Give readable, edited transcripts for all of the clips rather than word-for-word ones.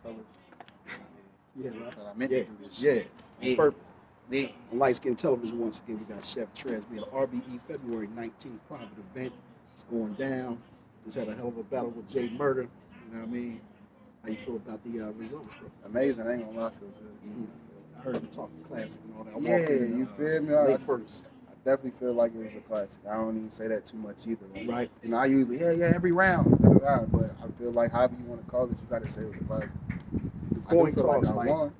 color. Yeah, That I meant to do this yeah, shit. on purpose. Yeah. On Lightskin Television, once again, we got Chef Trez. We had RBE February 19th private event. It's going down. Just had a hell of a battle with J Murda. You know what I mean? How you feel about the results, bro? Amazing. I ain't gonna lie, I feel good. I heard him talking classic and all that. I Yeah, walked in, you feel me? late first. I definitely feel like it was a classic. I don't even say that too much either. Like, Right. You know, I usually, every round, but I feel like however you want to call it, you got to say it was a classic. The coin toss, I won.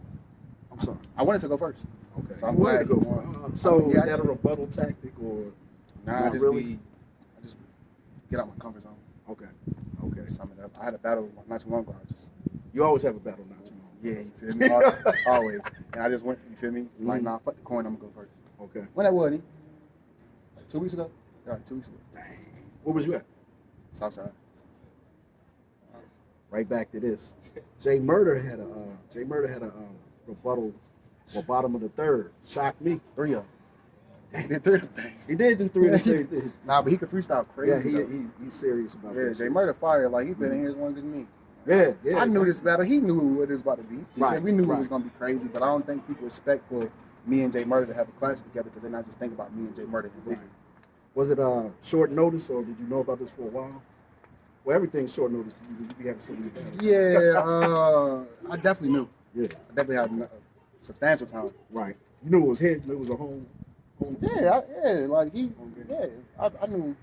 I'm sorry. I wanted to go first. Okay. So I'm glad to go you won. So is that a rebuttal tactic or? Nah, really? I just get out my comfort zone. Okay. Sum it up. I had a battle not too long ago. You always have a battle not too long. Yeah, you feel me? Always. And I just went, you feel me? Like, nah, fuck the coin, I'm gonna go first. Okay. When that was, like 2 weeks ago? Yeah, like 2 weeks ago. Dang. Where was you at? Southside. Right back to this. J Murda had a rebuttal or bottom of the third. Shocked me. 3 of them. He did 3 of them things. He did do 3 of them things. Nah, but he could freestyle crazy. Yeah, he's serious about this. J Murda fire. Like, he's been in here as long as me. Yeah. I knew this battle. He knew what it was about to be. Right. We knew it was going to be crazy, but I don't think people expect for me and J Murda to have a classic together because they're not just thinking about me and J Murda individually. Right. Was it short notice, or did you know about this for a while? Well, everything's short notice. You be having so many battles. Yeah, I definitely knew. Yeah. I definitely had substantial time. Right. You knew it was his. You knew it was a home I knew.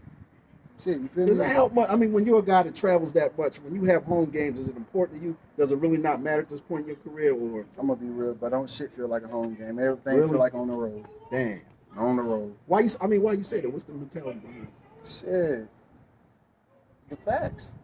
Shit, you feel me? Does it help much? I mean, when you're a guy that travels that much, when you have home games, is it important to you? Does it really not matter at this point in your career, or? I'm gonna be real, but don't shit feel like a home game. Everything Really? feel like on the road. Damn. On the road. Why you say that? What's the mentality behind it? Shit. The facts.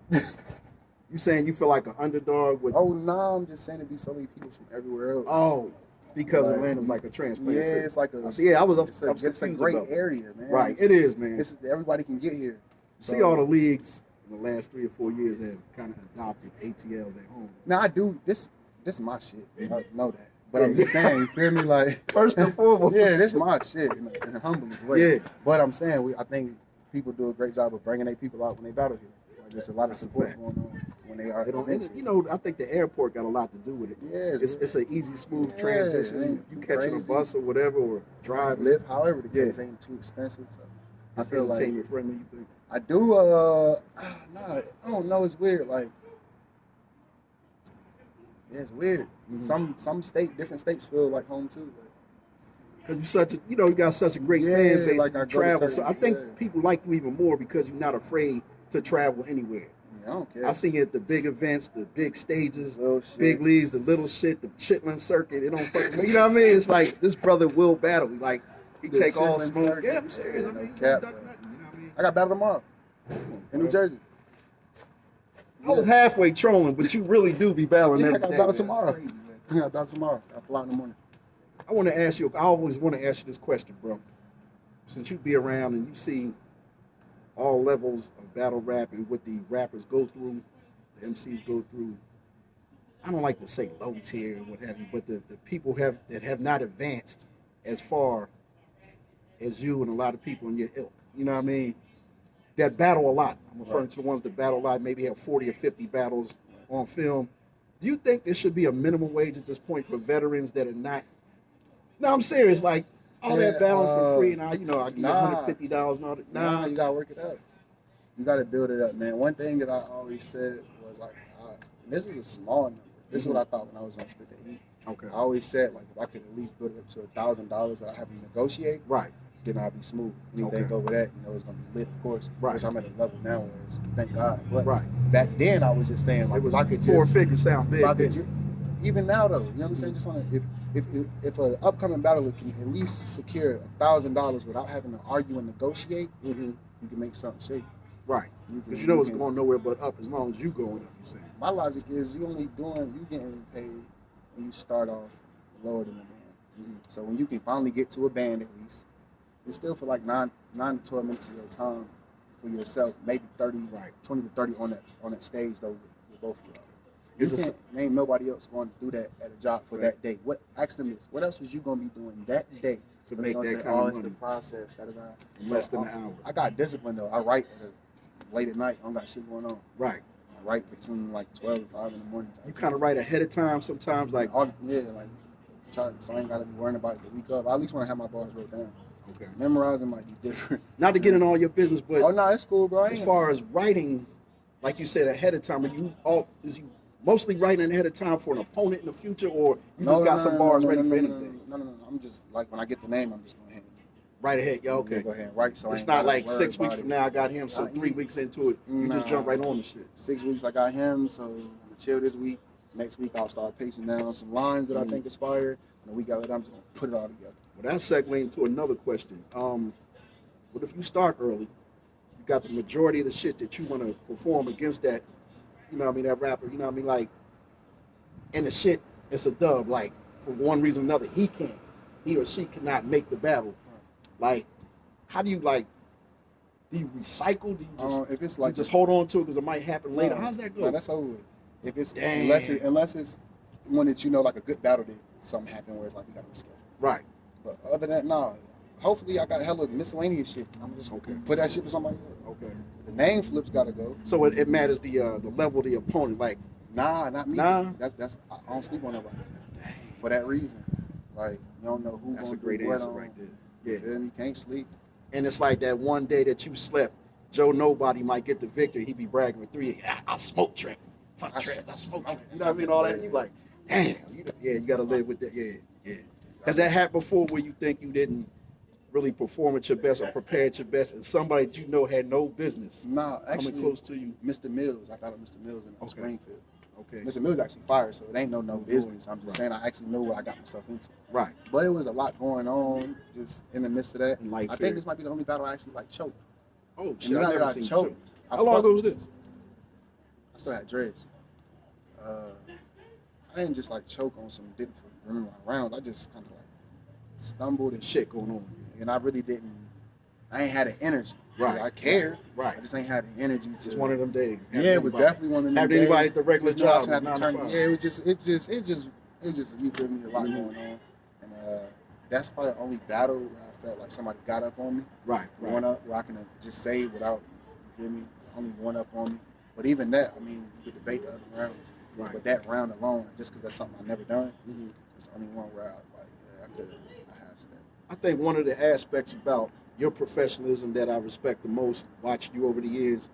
You saying you feel like an underdog with? Oh no, I'm just saying to be so many people from everywhere else. Oh, because Like, Atlanta's like a transplant. Yeah, city. it's like a. I was It's a great area, man. Right, it is, man. Everybody can get here. See, all the leagues in the last 3 or 4 years have kind of adopted ATLs at home. Now I do this. This is my shit. I know that. But I'm just saying, you feel me? Like First and foremost. yeah, this is my shit in the humblest way. Yeah. But I'm saying, I think people do a great job of bringing their people out when they battle here. Like, there's a lot of support going on when they are. I think the airport got a lot to do with it. Yeah, it's an easy, smooth transition. You catching a bus or whatever, or drive, live, however the case ain't too expensive. So I it's feel like entertainment friendly. You think? I do. Nah, I don't know. It's weird. Like, yeah, it's weird. Some different states feel like home too. Because you got such a great fan base, like I travel. certain, So I think people like you even more because you're not afraid to travel anywhere. I don't care. I see you at the big events, the big stages, Little big shits. leagues, the little shit, the Chitlin circuit. It don't fucking, you know what I mean? It's like this brother will battle. Like he The take all Chitlin smoke. circuit. Yeah, I'm serious. I mean, Cap. you know what I mean? I got battle tomorrow in New Jersey. I was halfway trolling, but you really do be battling Yeah, I every got day. battle man. tomorrow. It's crazy, man. I got battle tomorrow. I fly out in the morning. I want to ask you. I always want to ask you this question, bro. Since you be around and you see all levels of battle rap and what the rappers go through, the MCs go through. I don't like to say low tier and what have you, but the people that have not advanced as far as you and a lot of people in your ilk. You know what I mean? That battle a lot. I'm referring to the ones that battle a lot, maybe have 40 or 50 battles on film. Do you think there should be a minimum wage at this point for veterans that are not? No, I'm serious. Like all that battling for free, and I give you $150 and all that. Nah, you gotta work it up. You gotta build it up, man. One thing that I always said was like, this is a small number. This is what I thought when I was on Spit the Heat. Okay. I always said like if I could at least build it up to $1,000 without having to negotiate, Right. then I'll be smooth. Anything over that, it's gonna be lit, of course. Right. Because I'm at a level now where thank God. But Right. back then I was just saying like It was if I could four just figures sound big. if I could even now though, you know what I'm saying? Just on if an upcoming battler can at least secure $1,000 without having to argue and negotiate, you can make something shake. Right. Because it's going nowhere but up as long as you going up. You saying. My logic is you getting paid when you start off lower than a band. So when you can finally get to a band at least, it's still for like 9 to 12 minutes of your time for yourself, maybe 30, 20 to 30 on that stage though with both of y'all. Ain't nobody else going to do that at a job for that day. Ask them this. What else was you going to be doing that day to make that kind of money? It's the process. Less than an hour. I got discipline though. I write late at night. I don't got shit going on. Right. write between like 12 and 5 in the morning. You kind of write ahead of time sometimes, like yeah, like try so I ain't gotta be worrying about it the week of. I at least want to have my bars wrote down. okay. Memorizing might be different. Not to get in all your business, but oh no, it's cool, bro. As far as writing, like you said ahead of time, is you mostly writing ahead of time for an opponent in the future, or you just got some bars ready for anything? No. I'm just like when I get the name, I'm just going ahead. Right ahead, yeah, okay. Go ahead and write. So it's not like 6 weeks from now I got him, so 3 weeks into it, you just jump right on the shit. 6 weeks I got him, so I'm gonna chill this week. Next week I'll start pacing down some lines that I think is fire. And the week after that, I'm just gonna put it all together. Well, that segue into another question. What if you start early? You got the majority of the shit that you want to perform against that, you know what I mean, that rapper, you know what I mean, like, and the shit, it's a dub, like, for one reason or another, he or she cannot make the battle. Like, how do you, like, do you recycle? Do you just, if it's like you just hold on to it because it might happen later? How's that go? No, that's over with. If it's, unless it's one that you know, like a good battle that something happened where it's like, we got to reschedule. Right. But other than that, no. Hopefully I got hella miscellaneous shit. I'm just put that shit for somebody else. Okay. The name flips gotta go. So it matters the level of the opponent, like. Nah, not me. Nah. That's I don't sleep on nobody. Dang. For that reason. Like, you don't know who. That's a great answer right there. Yeah. Then you can't sleep. And it's like that one day that you slept, Joe Nobody might get the victory. He be bragging with 3. I smoke Trev. Fuck Trev. I smoke Trev. You know what I mean? All that. You like, damn. You gotta live with that. Yeah. Has that happened before where you think you didn't really perform at your best or prepare at your best, and somebody that you know had no business actually, coming close to you? Mr. Mills. I got Mr. Mills in Springfield. Okay. Mr. Mills actually fired, so it ain't no business. I'm just saying I actually know what I got myself into. Right. But it was a lot going on just in the midst of that. I think this might be the only battle I actually like choked. Oh shit! I never seen choke. How long ago was this? I still had dreads. I didn't just like choke on some didn't remember my rounds. I just kind of like stumbled and shit going on, and I really didn't. I ain't had the energy. Right. I cared. Right. I just ain't had the energy to. It's one of them days. Yeah, it was definitely one of them days. Have anybody at the regular job? Yeah, it just you feel me, a lot going on, and that's probably the only battle where I felt like somebody got up on me. Right. One up where I can just say without, you feel me, only one up on me. But even that, I mean, you could debate the other rounds. Right. But that round alone, just because that's something I've never done, it's the only one where I have that. I think one of the aspects about your professionalism that I respect the most, watching you over the years,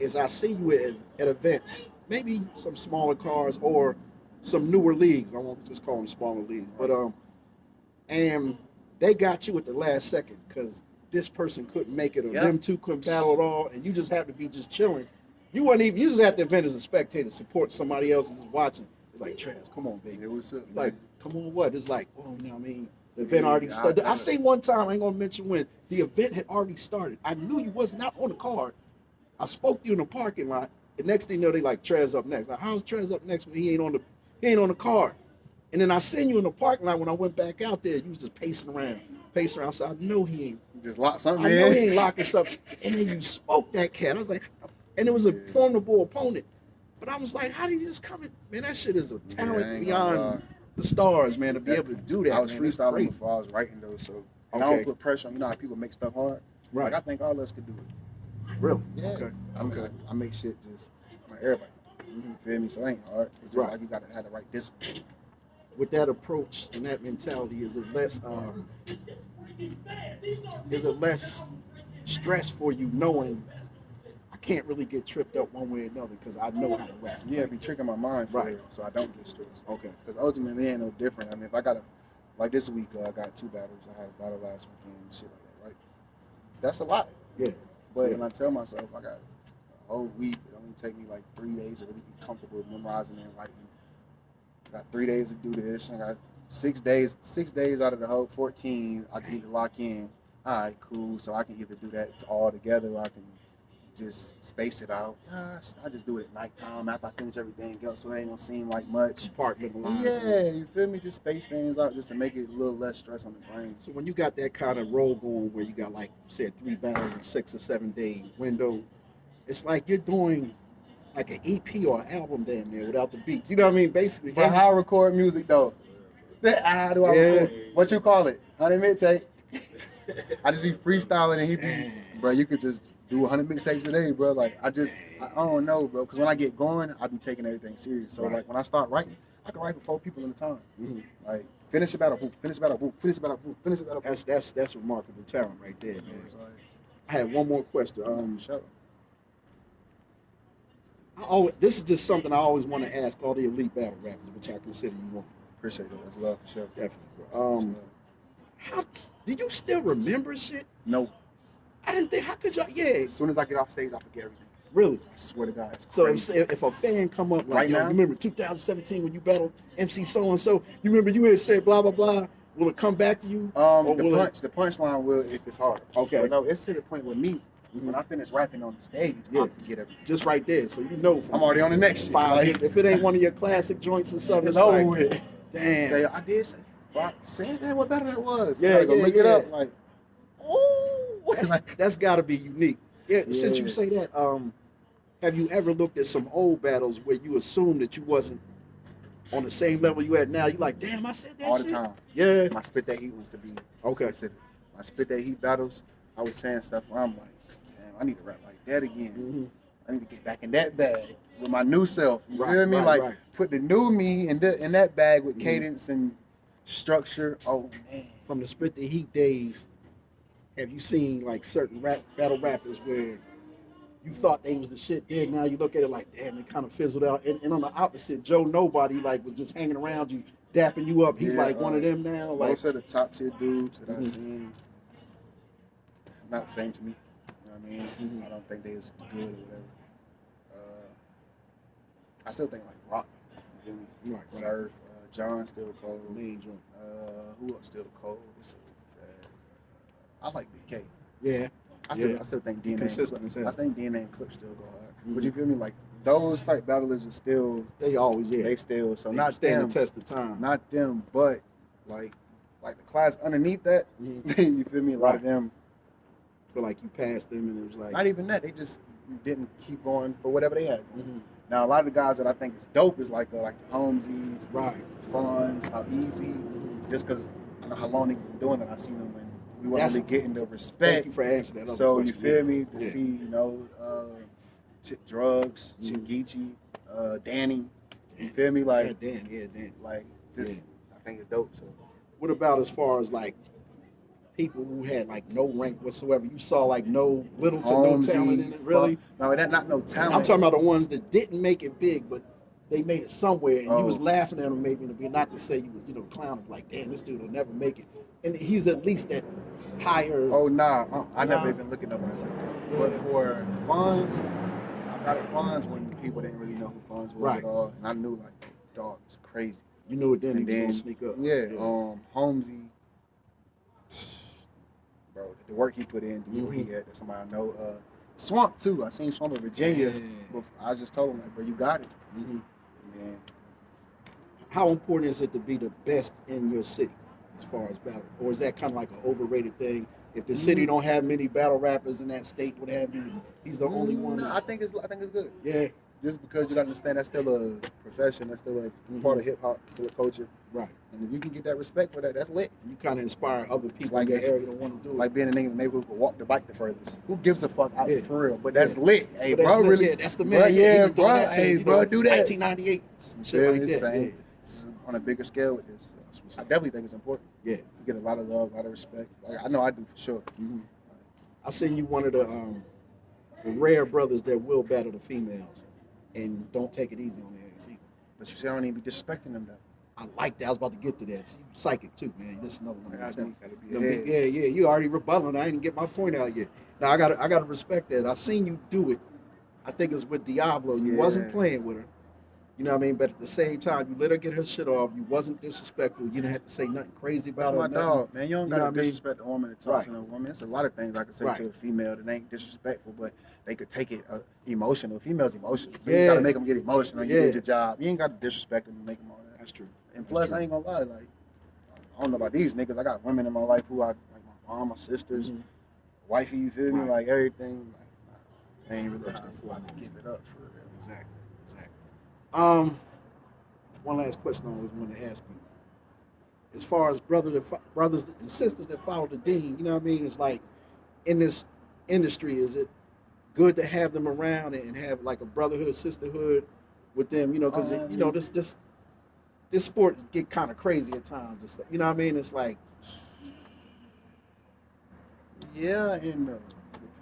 is I see you at events, maybe some smaller cars or some newer leagues. I won't just call them smaller leagues, but and they got you at the last second because this person couldn't make it, or them two couldn't battle at all, and you just have to be just chilling. You just at the event as a spectator, support somebody else and just watching. It's like, Trez, come on, baby. What's up, like, come on, what? It's like, oh, you know what I mean? The event already started. I seen one time, I ain't gonna mention when, the event had already started. I knew you was not on the card. I spoke to you in the parking lot. The next thing you know, they like, Trez up next. Like, how's Trez up next when he ain't on the card? And then I seen you in the parking lot when I went back out there. You was just pacing around. So I know he ain't. You just locked something in. I know he ain't locking something. And then you spoke that cat. I was like, and it was a formidable opponent. But I was like, how did you just come in? Man, that shit is a talent beyond the stars, man, to be able to do that. I was freestyling before I was writing those, so I don't put pressure on. You know how people make stuff hard? Right. Like, I think all of us could do it. Really? Yeah. Okay. I make shit just like everybody. You feel me? So it ain't hard. It's just like you gotta have the right discipline. With that approach and that mentality, is it less stress for you knowing I can't really get tripped up one way or another because I know how to rap? Yeah, be tricking my mind for it, so I don't get stressed. Okay. Because ultimately, it ain't no different. I mean, if I got like this week, I got 2 battles. I had a battle last weekend and shit like that, right? That's a lot. Yeah. But when I tell myself I got a whole week, it only take me like 3 days to really be comfortable with memorizing and writing. I got 3 days to do this. I got 6 days. 6 days out of the whole 14, I just need to lock in. All right, cool. So I can either do that all together, or I can just space it out. I just do it at nighttime after I finish everything else, so it ain't gonna seem like much. Compartmentalized. Yeah, you feel me? Just space things out just to make it a little less stress on the brain. So when you got that kind of roll going where you got, like you said, 3 battles in a 6 or 7 day window, it's like you're doing like an EP or an album damn near without the beats. You know what I mean? Basically. But how I record music though? How do I record? What you call it? Honey mixtape. I just be freestyling and he be, bro, you could just do 100 mixtapes a day, bro. Like I don't know, bro. Because when I get going, I be taking everything serious. So like when I start writing, I can write for 4 people at a time. Like finish about a book, finish about a book, finish about a book, finish about a book. That's remarkable talent right there, man. I had one more question. Sure. This is just something I always want to ask all the elite battle rappers, which I consider you one. Appreciate it. That's love for sure. Definitely, bro. How do you still remember shit? No. I didn't think. How could y'all? Yeah. As soon as I get off stage, I forget everything. Really? I swear to God. So if a fan come up like, right now, you remember 2017 when you battled MC so and so? You remember you had said blah blah blah. Will it come back to you? The punchline will if it's hard. Okay. But no, it's to the point with me. When I finish rapping on the stage, I forget everything. Just right there, so you know. I'm already on the next shit. Like, if it ain't one of your classic joints or something, it's over like, with. Damn. Say I did say. Say that. What better that was? Yeah, gotta go look it up. Like, that's got to be unique. Yeah. Since you say that, have you ever looked at some old battles where you assumed that you wasn't on the same level you at now? You like, damn, I said that all shit? the time. Yeah. My Spit That Heat was to be okay. specific. My Spit That Heat battles, I was saying stuff where I'm like, damn, I need to rap like that again. I need to get back in that bag with my new self. You feel me? Put the new me in that bag with cadence and structure. Oh man. From the Spit the Heat days, have you seen like certain battle rappers where you thought they was the shit there, now you look at it like, damn, it kind of fizzled out. And on the opposite, Joe Nobody like was just hanging around you, dapping you up. He's like one of them now. Like, most of the top tier dudes that I've seen, not the same to me. You know what I mean? I don't think they as good or whatever. I still think like Rock, you like Surf, John still cold. Who else still cold? I like Big K. Yeah. I still think DNA. I think DNA and Clip still go hard. But you feel me? Like those type battlers are still. They always They still. So they not stand them. the test of time. Not them, but like the class underneath that. You feel me? A lot of them. Feel like you passed them, and it was like not even that. They just didn't keep going for whatever they had. Now a lot of the guys that I think is dope is like the Holmesies, Funds, How Easy, just because I know how long they've been doing it. I seen them when we weren't really getting the respect. Thank you for answering that. So you feel me? To see, you know, Drugs, Shingichi, Danny. You feel me? Like Dan. Like just I think it's dope. So what about as far as like people who had like no rank whatsoever? You saw like no little to no talent in it, really? No, that not no talent. I'm talking about the ones that didn't make it big, but they made it somewhere, and you was laughing at them, maybe not to say you was, clowning, like, damn, this dude will never make it. And he's at least that higher. Oh nah, I never even look at nobody like that. But for Funds, I got Funds when people didn't really know who Funds was at all, and I knew like, dog, it's crazy. You knew it then, and then sneak up. Holmesy. Bro, the work he put in, he had somebody I know. Swamp too. I seen Swamp in Virginia. I just told him like, bro, you got it. Man. How important is it to be the best in your city as far as battle? Or is that kind of like an overrated thing? If the city don't have many battle rappers in that state, what have you, he's the only one. No, I think it's good. Yeah. Just because you understand that's still a profession, that's still a part of hip hop, still a culture. Right. And if you can get that respect for that, that's lit. You kind of inspire other people in your area to want to do it. Like being a nigga in the neighborhood who can walk the bike the furthest. Who gives a fuck out for real? But that's lit. Hey, bro, really? Yeah, that's the man. Bro. Hey, bro, do that. 1998 and shit like that. It's on a bigger scale with this. So I definitely think it's important. Yeah. You get a lot of love, a lot of respect. Like I know I do for sure. I seen you one of the rare brothers that will battle the females and don't take it easy on the AC. But you say I don't even be disrespecting them though. I like that. I was about to get to that. You psychic too, man. This is another one. Gotta be yeah. You already rebutting. I didn't get my point out yet. Now I gotta respect that. I seen you do it. I think it was with Diablo. You wasn't playing with her. You know what I mean? But at the same time, you let her get her shit off. You wasn't disrespectful. You didn't have to say nothing crazy about her. That's my dog, man. You don't gotta disrespect a woman that talks to a woman. There's a lot of things I could say to a female that ain't disrespectful, but they could take it emotional. Females emotional. So you gotta make them get emotional. You did your job. You ain't gotta disrespect them and make them all that. That's true. And plus, I ain't gonna lie, like, I don't know about these niggas. I got women in my life who like my mom, my sisters, wifey, you feel me? Like everything. Like, I ain't really afford to give it up for real. Exactly. One last question I always want to ask you. As far as brothers and sisters that follow the deen, you know what I mean? It's like in this industry, is it good to have them around and have like a brotherhood, sisterhood with them, you know, because you know this sport get kind of crazy at times. It's like, you know what I mean? It's like, yeah, and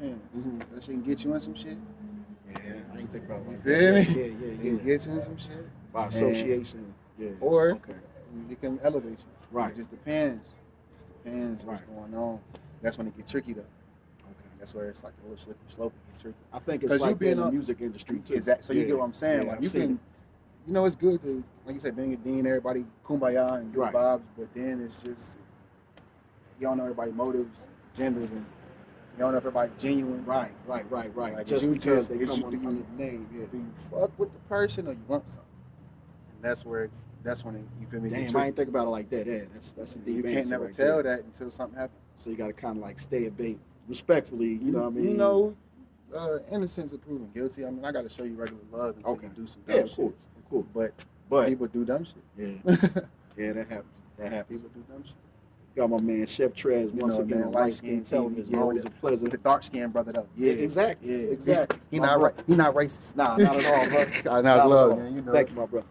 depends. That shit can get you in some shit. yeah, I ain't think about it like Feel me? that. Yeah, It can get you in some shit. By association, yeah. Or Okay. it can elevate you. Right. It just depends. It just depends what's going on. That's when it get tricky though. Okay. That's where it's like a little slippery slope. It get tricky. I think it's like in the music industry too. Exactly. So you get what I'm saying? Yeah, like I've you seen can, it. you know, it's good to, like you said, being a dean, everybody kumbaya and good Right. vibes, but then it's just you don't know everybody's motives, agendas, and you don't know if everybody's genuine. Right. Like, Just you because just- they it's come you- under your name, yeah. Do you fuck with the person or you want something? And that's when it, you feel me? get Damn, I tricky. ain't think about it like that. Yeah, that's a deep You can't answer never right tell there. that until something happens. So you got to kind of like stay at bay respectfully, you know what I mean? You know, innocence of proven guilty. I mean, I got to show you regular love until Okay. you do some dumb Yeah, of shit. course. But people do dumb shit. Yeah, yeah, that happens. That happens. People do dumb shit. Got my man Chef Trez You once know, again man, on Lightskin Lightskin Television. TV, Always a pleasure. With the dark skinned brother though. Yeah, exactly. Yeah, Exactly. He My not bro. He not racist. Nah, not at all, bro. Nah, it's love, at all. man. You know. Thank you, my brother.